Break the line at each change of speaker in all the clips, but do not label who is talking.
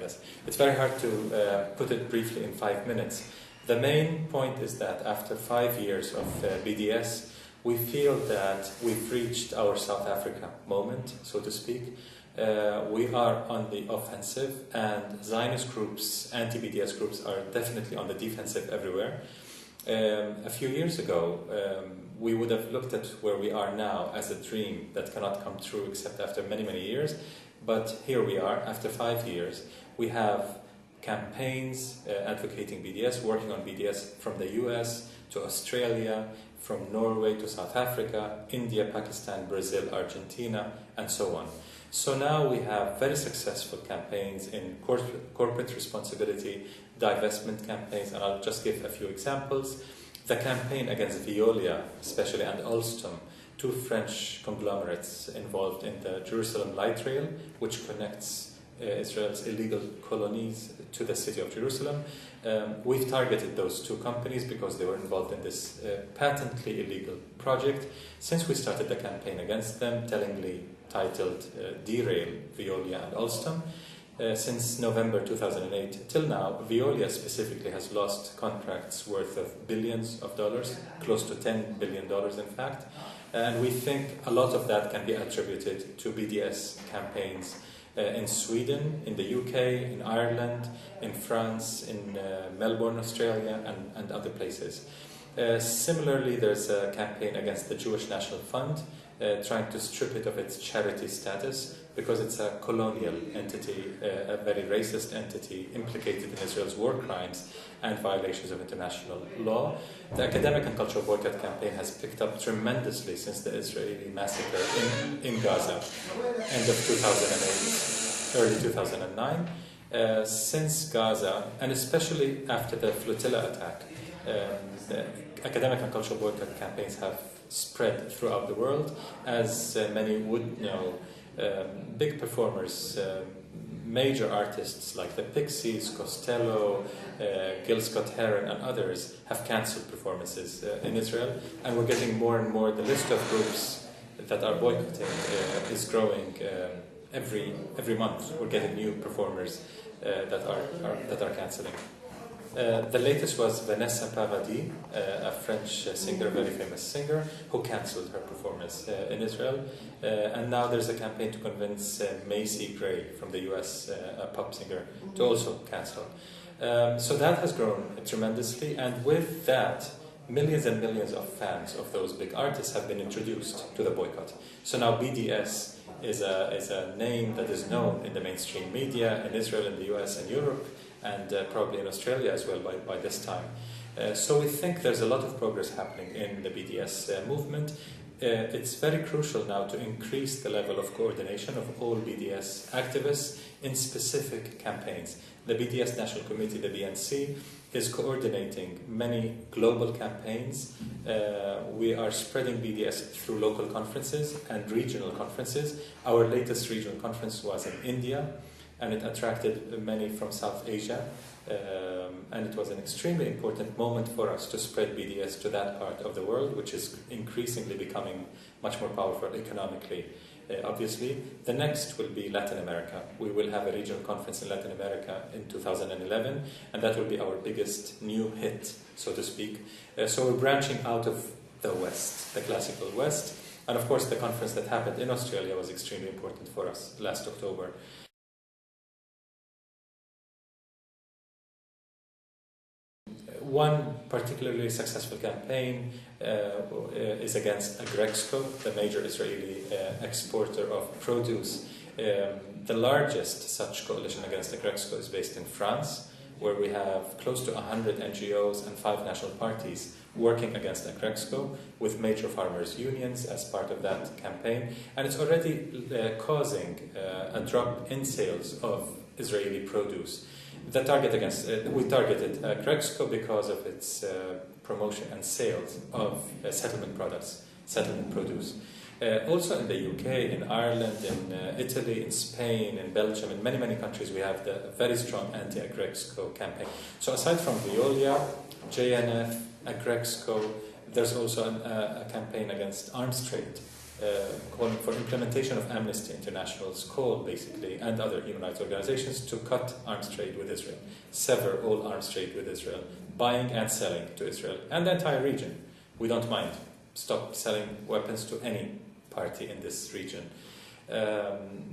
Yes. It's very hard to put it briefly in 5 minutes. The main point is that after 5 years of BDS, we feel that we've reached our South Africa moment, so to speak. We are on the offensive, and Zionist groups, anti-BDS groups, are definitely on the defensive everywhere. A few years ago, we would have looked at where we are now as a dream that cannot come true except after many, many years. But here we are, after 5 years. We have campaigns advocating BDS, working on BDS from the US to Australia, from Norway to South Africa, India, Pakistan, Brazil, Argentina, and so on. So now we have very successful campaigns in corporate responsibility, divestment campaigns, and I'll just give a few examples. The campaign against Veolia, especially, and Alstom, two French conglomerates involved in the Jerusalem light rail, which connects Israel's illegal colonies to the city of Jerusalem. We've targeted those two companies because they were involved in this patently illegal project. Since we started the campaign against them, tellingly titled Derail Veolia and Alstom, since November 2008 till now, Veolia specifically has lost contracts worth of billions of dollars, close to $10 billion in fact, and we think a lot of that can be attributed to BDS campaigns in Sweden, in the UK, in Ireland, in France, in Melbourne, Australia, and other places. Similarly, there's a campaign against the Jewish National Fund, trying to strip it of its charity status because it's a colonial entity, a very racist entity implicated in Israel's war crimes and violations of international law. The academic and cultural boycott campaign has picked up tremendously since the Israeli massacre in Gaza, end of 2008, early 2009. Since Gaza, and especially after the flotilla attack, the academic and cultural boycott campaigns have spread throughout the world. As many would know, big performers, major artists like the Pixies, Costello, Gil Scott-Heron, and others have cancelled performances in Israel, and we're getting more and more. The list of groups that are boycotting is growing every month. We're getting new performers that are cancelling. The latest was Vanessa Paradis, a French singer, a very famous singer, who cancelled her performance in Israel. And now there's a campaign to convince Macy Gray from the US, a pop singer, to also cancel. So that has grown tremendously, and with that, millions and millions of fans of those big artists have been introduced to the boycott. So now BDS is a name that is known in the mainstream media in Israel, in the US, and Europe, and probably in Australia as well by this time. So we think there's a lot of progress happening in the BDS movement. It's very crucial now to increase the level of coordination of all BDS activists in specific campaigns. The BDS National Committee, the BNC, is coordinating many global campaigns. We are spreading BDS through local conferences and regional conferences. Our latest regional conference was in India, and it attracted many from South Asia, and it was an extremely important moment for us to spread BDS to that part of the world, which is increasingly becoming much more powerful economically. Obviously, the next will be Latin America. We will have a regional conference in Latin America in 2011, and that will be our biggest new hit, so to speak. So we're branching out of the West, the classical West, and of course the conference that happened in Australia was extremely important for us last October. One particularly successful campaign is against Agrexco, the major Israeli exporter of produce. The largest such coalition against Agrexco is based in France, where we have close to 100 NGOs and 5 national parties working against Agrexco, with major farmers' unions as part of that campaign. And it's already causing a drop in sales of Israeli produce. We targeted Agrexco because of its promotion and sales of settlement products, settlement produce. Also in the UK, in Ireland, in Italy, in Spain, in Belgium, in many, many countries, we have the very strong anti-Agrexco campaign. So aside from Veolia, JNF, Agrexco, there's also a campaign against arms trade calling for implementation of Amnesty International's call, basically, and other human rights organizations to cut arms trade with Israel, sever all arms trade with Israel, buying and selling to Israel and the entire region. We don't mind. Stop selling weapons to any party in this region.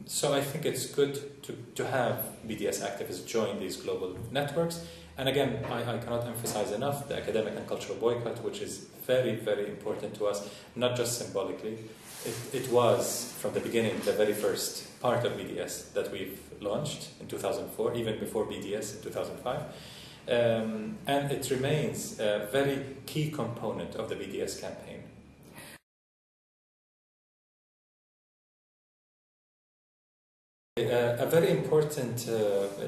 So I think it's good to have BDS activists join these global networks. And again, I cannot emphasize enough the academic and cultural boycott, which is very, very important to us, not just symbolically. It was, from the beginning, the very first part of BDS that we've launched in 2004, even before BDS in 2005. And it remains a very key component of the BDS campaign. A very important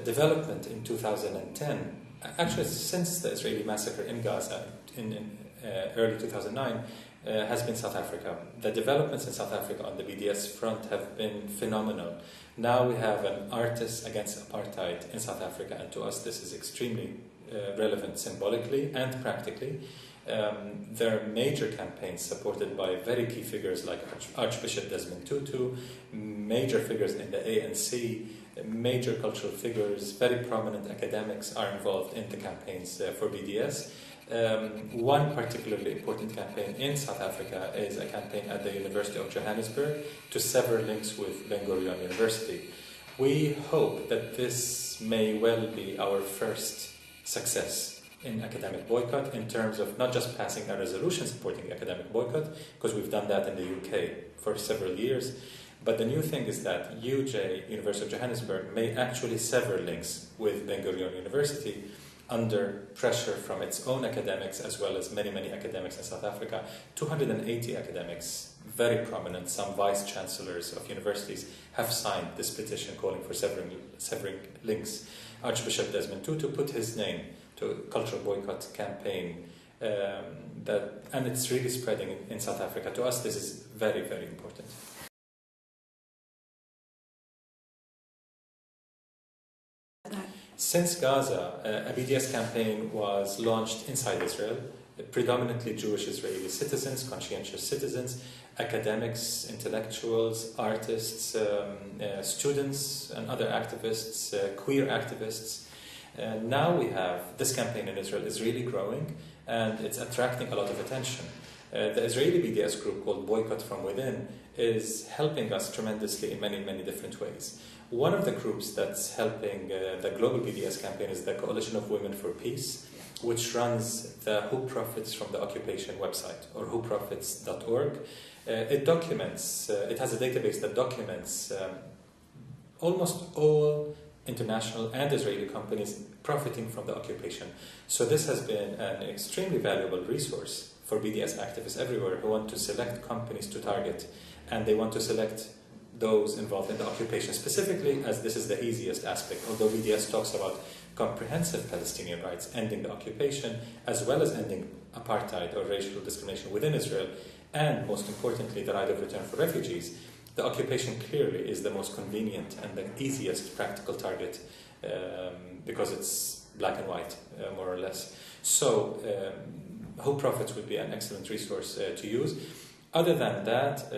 development in 2010, actually since the Israeli massacre in Gaza in early 2009, has been South Africa. The developments in South Africa on the BDS front have been phenomenal. Now we have an artist against apartheid in South Africa, and to us this is extremely relevant symbolically and practically. There are major campaigns supported by very key figures like Archbishop Desmond Tutu, major figures in the ANC, major cultural figures, very prominent academics are involved in the campaigns for BDS. One particularly important campaign in South Africa is a campaign at the University of Johannesburg to sever links with Ben Gurion University. We hope that this may well be our first success in academic boycott, in terms of not just passing a resolution supporting academic boycott, because we've done that in the UK for several years, but the new thing is that UJ, University of Johannesburg, may actually sever links with Ben Gurion University under pressure from its own academics, as well as many, many academics in South Africa. 280 academics, very prominent, some vice-chancellors of universities, have signed this petition calling for severing links. Archbishop Desmond Tutu put his name to a cultural boycott campaign, and it's really spreading in South Africa. To us, this is very, very important. Since Gaza, a BDS campaign was launched inside Israel, predominantly Jewish Israeli citizens, conscientious citizens, academics, intellectuals, artists, students and other activists, queer activists. Now we have, this campaign in Israel is really growing and it's attracting a lot of attention. The Israeli BDS group called Boycott from Within is helping us tremendously in many, many different ways. One of the groups that's helping the global BDS campaign is the Coalition of Women for Peace, which runs the Who Profits from the Occupation website, or whoprofits.org. It documents, it has a database that documents almost all international and Israeli companies profiting from the occupation. So this has been an extremely valuable resource for BDS activists everywhere who want to select companies to target, and they want to select those involved in the occupation specifically, as this is the easiest aspect, although BDS talks about comprehensive Palestinian rights, ending the occupation, as well as ending apartheid or racial discrimination within Israel, and most importantly, the right of return for refugees. The occupation clearly is the most convenient and the easiest practical target because it's black and white, more or less. So, Who Profits would be an excellent resource to use. Other than that,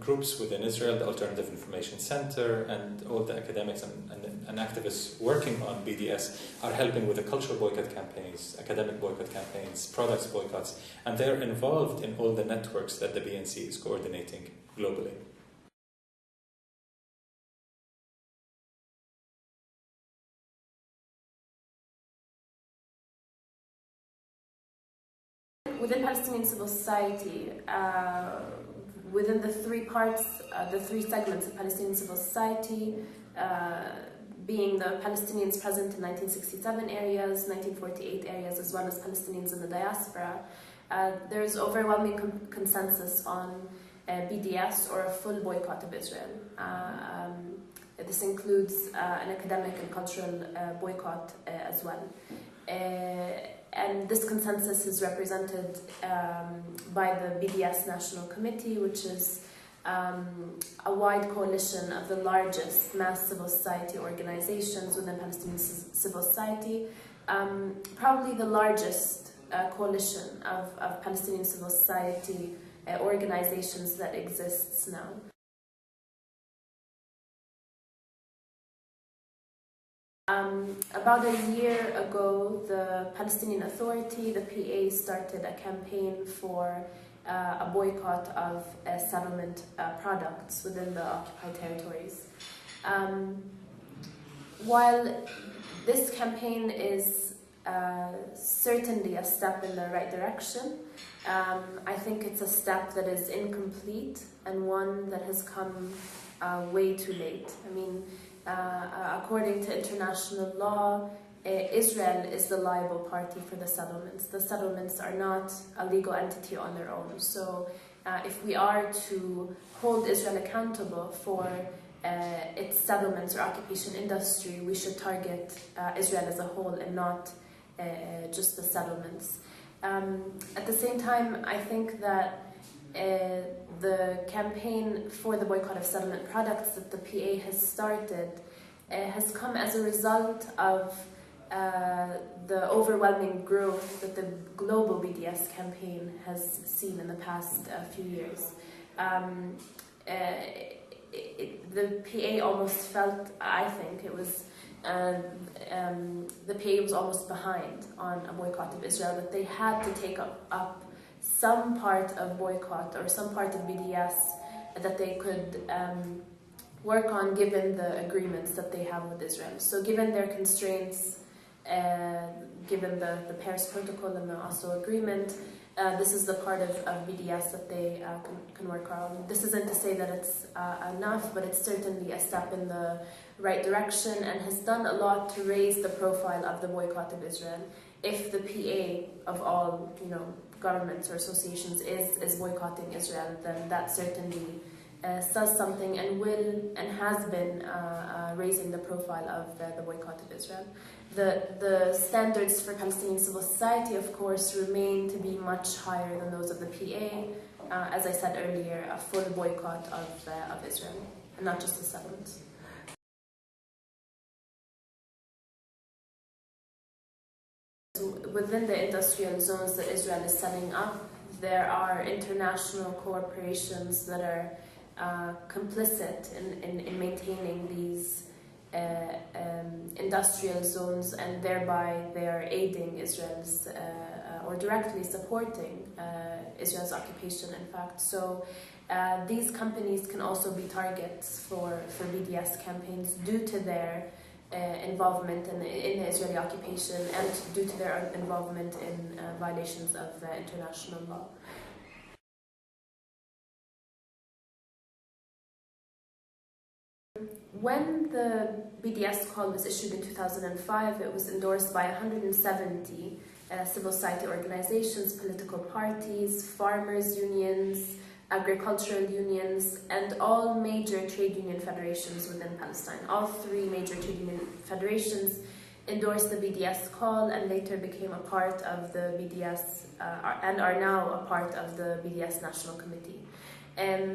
groups within Israel, the Alternative Information Center, and all the academics and activists working on BDS are helping with the cultural boycott campaigns, academic boycott campaigns, products boycotts, and they're involved in all the networks that the BNC is coordinating globally.
Within Palestinian civil society, within the three parts, the three segments of Palestinian civil society, being the Palestinians present in 1967 areas, 1948 areas, as well as Palestinians in the diaspora, there is overwhelming consensus on BDS, or a full boycott of Israel. This includes an academic and cultural boycott as well. And this consensus is represented by the BDS National Committee, which is a wide coalition of the largest mass civil society organizations within Palestinian civil society, probably the largest coalition of Palestinian civil society organizations that exists now. About a year ago, the Palestinian Authority, the PA, started a campaign for a boycott of settlement products within the occupied territories. While this campaign is certainly a step in the right direction, I think it's a step that is incomplete and one that has come way too late. I mean, according to international law, Israel is the liable party for the settlements. The settlements are not a legal entity on their own. So if we are to hold Israel accountable for its settlements or occupation industry, we should target Israel as a whole and not just the settlements. At the same time, I think that the campaign for the boycott of settlement products that the PA has started has come as a result of the overwhelming growth that the global BDS campaign has seen in the past few years. The PA almost felt, I think, it was the PA was almost behind on a boycott of Israel, that they had to take up some part of boycott or some part of BDS that they could work on given the agreements that they have with Israel. So given their constraints, given the Paris Protocol and the Oslo Agreement, this is the part of BDS that they can work on. This isn't to say that it's enough, but it's certainly a step in the right direction and has done a lot to raise the profile of the boycott of Israel. If the PA of all, governments or associations is boycotting Israel, then that certainly says something and will and has been raising the profile of the boycott of Israel. The standards for Palestinian civil society, of course, remain to be much higher than those of the PA. As I said earlier, a full boycott of Israel, and not just the settlements. Within the industrial zones that Israel is setting up, there are international corporations that are complicit in maintaining these industrial zones, and thereby they are aiding Israel's or directly supporting Israel's occupation, in fact. So these companies can also be targets for BDS campaigns due to their involvement in the Israeli occupation and due to their involvement in violations of international law. When the BDS call was issued in 2005, it was endorsed by 170 civil society organizations, political parties, farmers' unions, agricultural unions, and all major trade union federations within Palestine. All three major trade union federations endorsed the BDS call and later became a part of the BDS and are now a part of the BDS National Committee.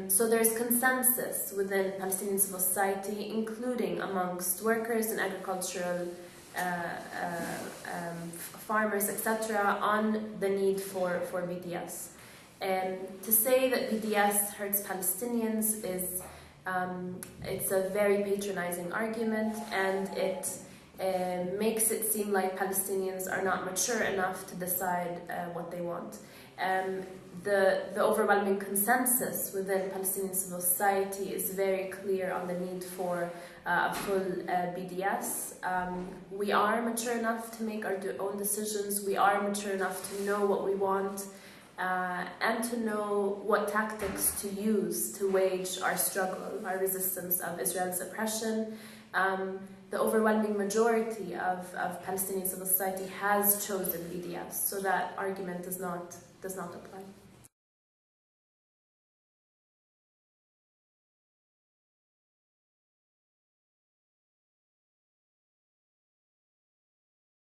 So there's consensus within Palestinian civil society, including amongst workers and agricultural farmers, etc., on the need for BDS. To say that BDS hurts Palestinians is it's a very patronizing argument, and it makes it seem like Palestinians are not mature enough to decide what they want. The overwhelming consensus within Palestinian civil society is very clear on the need for a full BDS. We are mature enough to make our own decisions. We are mature enough to know what we want and to know what tactics to use to wage our struggle, our resistance of Israel's oppression. The overwhelming majority of Palestinian civil society has chosen BDS, so that argument does not apply.